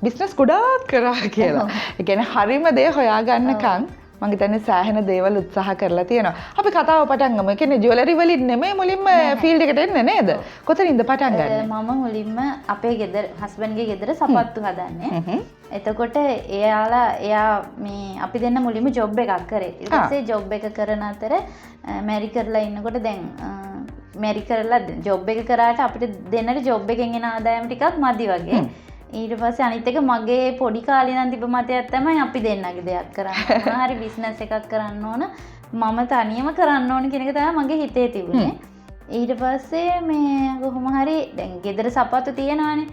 Business ගොඩාක් කරා කියලා. ඒ කියන්නේ හරිම දේ හොයාගන්නකම් මම හිතන්නේ සෑහෙන දේවල් උත්සාහ කරලා තියෙනවා. අපි කතාව පටන් ගමු. ඒ කියන්නේ ජුවලරි වලින් නෙමෙයි මුලින්ම ෆීල්ඩ් එකට එන්නේ නේද? කොතනින්ද පටන් ගන්නේ? මම මුලින්ම අපේ ගෙදර හස්බන්ඩ්ගේ ගෙදර සපත්තු හදන්නේ. එතකොට එයා මේ අපි දෙන්න මුලින්ම ජොබ් එකක් කරේ. ඊට පස්සේ ජොබ් එක කරන අතර මැරි කරලා ඉන්නකොට දැන් මැරි කරලා ජොබ් එක කරාට අපිට දෙන්නට ජොබ් එකෙන් එන ආදායම ටිකක් මදි වගේ. ඊට පස්සේ අනිත් එක මගේ පොඩි කාලේ නම් තිබ්බ මතයක් තමයි අපි දෙන්නගේ දෙයක් කරන්න ඕන. හරි බිස්නස් එකක් කරන්න ඕන. මම තනියම කරන්න ඕන කියන එක තමයි මගේ හිතේ තිබුණේ. ඊට පස්සේ මේ කොහොම හරි දැන් ගෙදර සපත්තු තියෙනවානේ.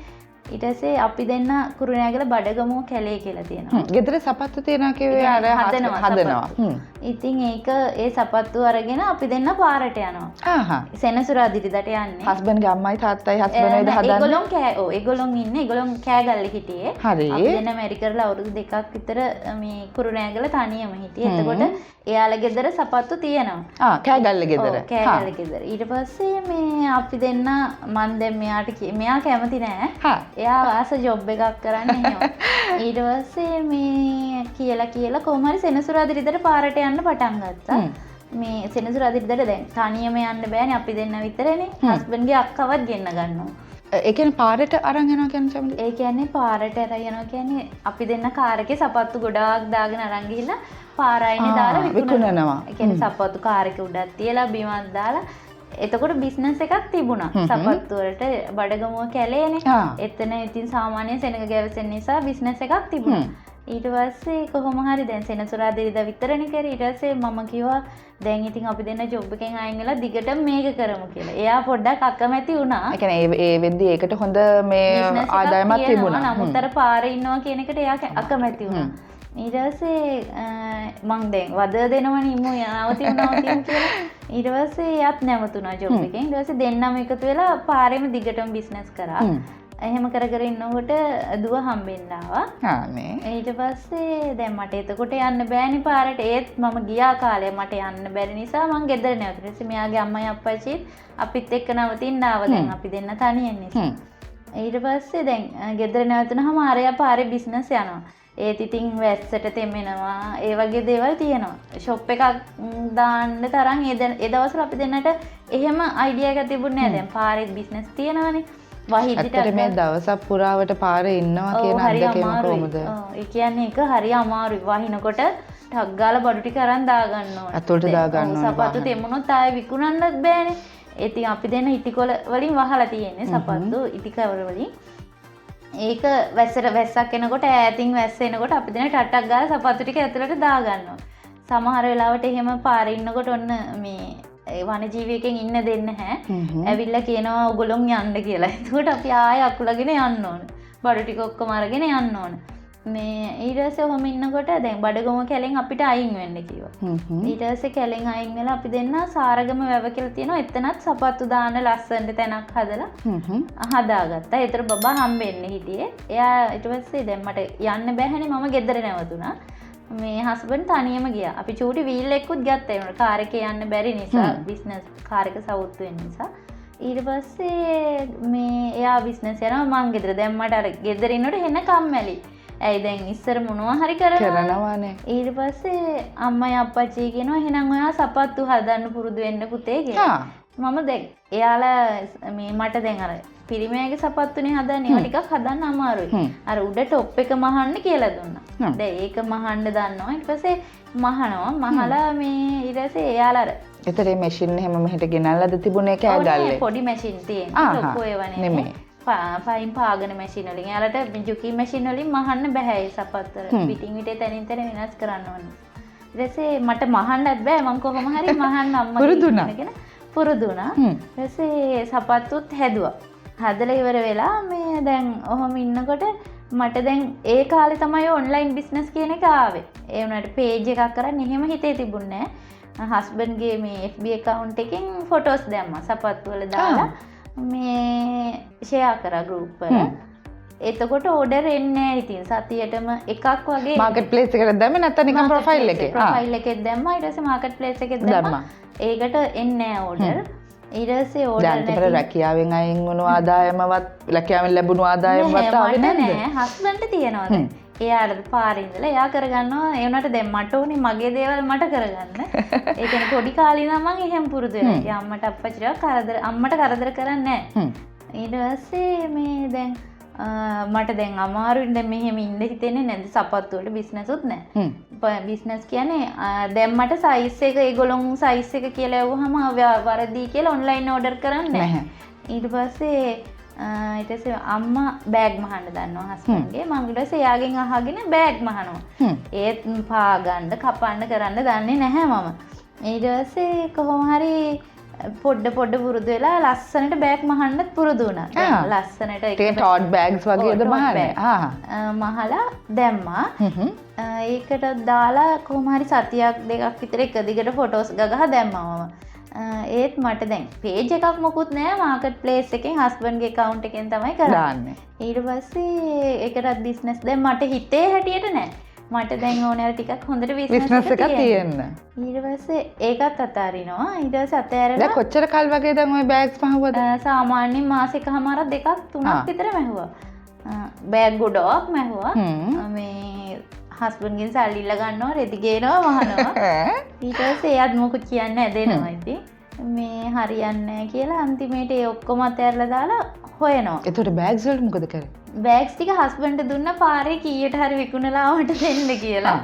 ඊට පස්සේ අපි දෙන්න කුරුණෑගල බඩගමුව කැලේ කියලා තියෙනවා. ගෙදර සපත්තු තියනවා කිව්වේ අර හදනවා. ඉතින් ඒ සපත්තු අරගෙන අපි දෙන්න පාරට යනවා. සෙනසුරාදිරිදට යන්නේ. හස්බන්ඩ්ගේ අම්මයි තාත්තයි හස්බන්ඩ්වයිද හදන්නේ. ඒගොල්ලොන් ඉන්නේ. ඒගොල්ලොන් කෑගල්ලේ හිටියේ. හරි. අපි දෙන්න මැරි කරලා අවුරුදු 2ක් විතර මේ කුරුණෑගල තනියම හිටියේ. එතකොට එයාලා ගෙදර සපත්තු තියෙනවා. කෑගල්ලේ ගෙදර. කෑගල්ලේ ගෙදර. ඊට පස්සේ මේ අපි දෙන්න මන් දැන් මෙයා කැමති නෑ. එයා ආස ජොබ් එකක් කරන්න එහෙම. ඊට පස්සේ මේ කියලා කොහොම හරි සෙනසුරාදිරිදට පාරට යන්න පටන් ගත්තා. මේ සෙනසුරාදිරිදට දැන් තනියම යන්න බෑනේ අපි දෙන්න විතරනේ. හස්බන්ඩ්ගේ අක්කවත් ගෙන්න ගන්නවා. ඒ කියන්නේ පාරට අරන් යනවා කියන්නේ ඒ කියන්නේ පාරට අරන් යනවා කියන්නේ අපි දෙන්න කාර් එකේ සපත්තු ගොඩාක් දාගෙන අරන් ගිහිල්ලා පාරයිනේ දාලා විකුණනවා. ඒ කියන්නේ සපත්තු කාර් එකේ උඩක් තියලා බිමක් දාලා එතකොට බිස්නස් එකක් තිබුණා. සපත්තු වලට බඩගමුව කැලේනේ. එතන ඉතින් සාමාන්‍ය සෙනඟ ගැවසෙන නිසා බිස්නස් එකක් තිබුණා. ඊට පස්සේ කොහොම හරි දැන් සෙනසුරාදිරිදා විතරනේ කරේ. ඊට පස්සේ මම කිව්වා දැන් ඉතින් අපි දෙන්න ජොබ් එකෙන් අයින් වෙලා දිගටම මේක කරමු කියලා. එයා පොඩ්ඩක් අකමැති වුණා. ඒ කියන්නේ ඒ වෙද්දි ඒකට හොඳ මේ ආදායමක් තිබුණා. නමුත් අර පාරේ ඉන්නවා කියන එකට එයා අකමැති වුණා. ඊට පස්සේ මං දැන් වද දෙනවනේ ඉමු නවතිමු කියලා. ඊට පස්සේ එයාත් නැවතුණා ජොබ් එකෙන්. ඊට පස්සේ දෙන්නම එකතු වෙලා පාරේම දිගටම බිස්නස් කරා. එහෙම කර කර ඉන්නකොට දුව හම්බෙන්න ආවා. ඊට පස්සේ දැන් මට එතකොට යන්න බෑනේ පාරට. ඒත් මම ගියා කාලේ මට යන්න බැරි නිසා මං ගෙදර නැවතුණා. ඊට පස්සේ මෙයාගේ අම්මයි අප්පච්චි අපිත් එක්ක නවතින්න ආවා. දැන් අපි දෙන්න තනියෙන් නිසා. ඊට පස්සේ දැන් ගෙදර නැවතුනහම ආරයා පාරේ බිස්නස් යනවා. ඒත් ඉතින් වැස්සට තෙමෙනවා. ඒ වගේ දේවල් තියෙනවා. ෂොප් එකක් දාන්න තරම් ඒ දවස්වල අපි දෙන්නට එහෙම අයිඩියා එකක් තිබුණේ නැහැ. දැන් පාරේ බිස්නස් තියෙනවනේ. වහිදිට මේ දවසක් පුරාවට පාරේ ඉන්නවා කියන අත්දැකීම කොහොමද? ඒ කියන්නේ ඒක හරි අමාරුයි. වහිනකොට ටක් ගාලා බඩු ටික අරන් දාගන්න ඕනේ. අතොල්ට දාගන්න ඕනේ. සපත්තු තෙමුණොත් ආයෙ විකුණන්නත් බෑනේ. ඉතින් අපි දෙන්න ඉටිකොල වලින් වහලා තියෙන්නේ සපත්තු ඉටිකවර වලින්. ඒක වැස්සක් එනකොට ඈතින් වැස්ස එනකොට අපි දෙන ටට්ටක් ගාලා සපත්තු ටික ඇතුළට දාගන්නවා. සමහර වෙලාවට එහෙම පාරේ ඉන්නකොට ඔන්න මේ වනජීවියෙක්ගෙන් ඉන්න දෙන්න නැහැ. ඇවිල්ලා කියනවා ඔයගොල්ලොන් යන්න කියලා. එතකොට අපි ආයෙ අකුලගෙන යන්න ඕන. බඩු ටික ඔක්කොම අරගෙන යන්න ඕන. මේ ඊට පස්සේ ඔහොම ඉන්නකොට දැන් බඩගම කැලෙන් අපිට අයින් වෙන්න කිව්වා. ඊට පස්සේ කැලෙන් අයින් වෙලා අපි දෙන්න සාරගම වැව කියලා තියෙනවා. එතනත් සපත්තු දාන්න ලස්සනට තැනක් හදලා හදාගත්තා. ඒතර බබා හම්බෙන්න හිටියේ. එයා ඊට පස්සේ දැන් මට යන්න බැහැනේ මම ගෙදර නැවතුණා. මේ හස්බන්ඩ් තනියම ගියා. අපි චූටි වීල් එකකුත් ගත්තා. ඒනට කාර් එකේ යන්න බැරි නිසා බිස්නස් කාර් එක සවුත් වෙන නිසා. ඊට පස්සේ මේ එයා බිස්නස් යනවා මං ගෙදර. දැන් මට අර ගෙදර ඉන්නකොට හෙන කම්මැලි. ඇයි දැන් ඉස්සර මොනවා හරි කරනවානේ. ඊට පස්සේ අම්මයි අප්පච්චි කියනවා එහෙනම් ඔයා සපත්තු හදන්න පුරුදු වෙන්න පුතේ කියලා. මම දැන් එයාලා මේ මට දැන් අර පිරිමෑගේ සපත්තුනේ හදන්නේ. ඒවා ටිකක් හදන්න අමාරුයි. අර උඩ টොප් එක මහන්න කියලා දුන්නා. දැන් ඒක මහන්න දන්නවා. ඊට පස්සේ මහනවා. මහලා මේ ඊට පස්සේ එයාලා අර ඒතරේ මැෂින් එහෙම මෙහෙට ගෙනල්ලාද තිබුණේ කෑගල්ලේ? පොඩි මැෂින් තියෙනවා. ලොකු ඒවා නෙමෙයි. පයින් පාගන මැෂින් වලින්. එයාලට ජුකි මැෂින් වලින් මහන්න බෑ ඒ සපත්තර. පිටින් පිටේ තනින් තන වෙනස් කරන්න ඕනේ. ඊට පස්සේ මට මහන්නත් බෑ. මම කොහොම හරි මහන්න අම්මා පුරුදු වුණා. ඊට පස්සේ සපත්තුත් හැදුවා. හදලා ඉවර වෙලා මේ දැන් ඔහොම ඉන්නකොට මට දැන් ඒ කාලේ තමයි ඔන්ලයින් බිස්නස් කියන එක ආවේ. ඒ වුණාට පේජ් එකක් කරන්න එහෙම හිතේ තිබුණේ නැහැ. හස්බන්ඩ්ගේ මේ FB account එකෙන් ෆොටෝස් දැම්මා. සපත්තු වල දාලා මේ ෂෙයා කරා ගෲප් වල. එතකොට ඕඩර් එන්නේ නැහැ ඉතින් සතියටම එකක් වගේ මාකට් ප්ලේස් එකට දැම්ම නැත්නම් නිකන් ප්‍රොෆයිල් එකේ දැම්මා. ඊට පස්සේ මාකට් ප්ලේස් එකේ දැම්මා. ඒකට එන්නේ නැහැ ඕඩර්. ඊට පස්සේ ඕඩර් දැන්තර රැකියාවෙන් අයින් වුණු ආදායමවත් රැකියාවෙන් ලැබුණු ආදායමවත් ආවේ නැද්ද? නෑ හස්බන්ඩ් තියනවාද? එයාට පාරින් ඉඳලා එයා කරගන්නවා. ඒ වුණාට දැන් මට ඕනේ මගේ දේවල් මට කරගන්න. ඒ කියන්නේ පොඩි කාලේ නම් මම එහෙම පුරුදු වෙලා. ඉතින් අම්මට අප්පච්චිට අම්මට කරදර කරන්නේ නෑ. ඊට පස්සේ මේ දැන් මට දැන් අමාරුයි දැන් මෙහෙම ඉන්න හිතෙන්නේ නැද්ද සපත්තු වල බිස්නස් උත් නැහැ. බිස්නස් කියන්නේ දැන් මට සයිස් එක ඒගොල්ලොන් සයිස් එක කියලා යවුවහම වරදී කියලා ඔන්ලයින් ඕඩර් කරන්නේ නැහැ. ඊට පස්සේ අම්මා බෑග් මහන්න දන්නවා හස්බන්ඩ්ගේ. මම ඊට පස්සේ එයාගෙන් අහගෙන බෑග් මහනවා. ඒත් පාගන්න කපන්න කරන්න දන්නේ නැහැ මම. ඊට පස්සේ කොහොම හරි පොඩ්ඩ පුරුදු වෙලා ලස්සනට බෑග් මහන්නත් පුරුදු වුණා. ලස්සනට ඒක ටෝට් බෑග්ස් වගේද මහන්නේ? මහලා දැම්මා. ඒකට දාලා කොහොම හරි සතියක් දෙකක් විතර එක දිගට ෆොටෝස් ගගහ දැම්මා මම. ඒත් මට දැන් පේජ් එකක් මොකුත් නෑ මාකට් ප්ලේස් එකෙන් හස්බන්ඩ්ගේ account එකෙන් තමයි කරන්නේ. ඊට පස්සේ ඒකටත් බිස්නස් දැන් මට හිතේ හැටියට නෑ. මට දැන් ඕනේ අර ටිකක් හොඳට බිස්නස් එකක් තියෙන්න. ඊට පස්සේ ඒකත් අතාරිනවා. ඊට පස්සේ අතෑරලා දැන් කොච්චර කල් වගේ දැන් ওই බෑග්ස් මහුවද? සාමාන්‍යයෙන් මාසෙකමාරක් දෙකක් තුනක් විතර මැහුවා. බෑග් ගොඩක් මැහුවා. මේ හස්බන්ඩ්ගෙන් සල්ලි ඉල්ල ගන්නවා රෙදි ගේනවා මහනවා. ඊට පස්සේ එයාත් මොකුත් කියන්නේ නැහැ දෙනවා ඉතින්. මේ හරියන්නේ නැහැ කියලා අන්තිමේට ඒ ඔක්කොම අතෑරලා දාලා හොයනවා. එතකොට බෑග්ස් වලට මොකද කරේ? බෑග්ස් ටික හස්බන්ඩ් දුන්න පාරේ කීයට හරි විකුණලා මට දෙන්න කියලා.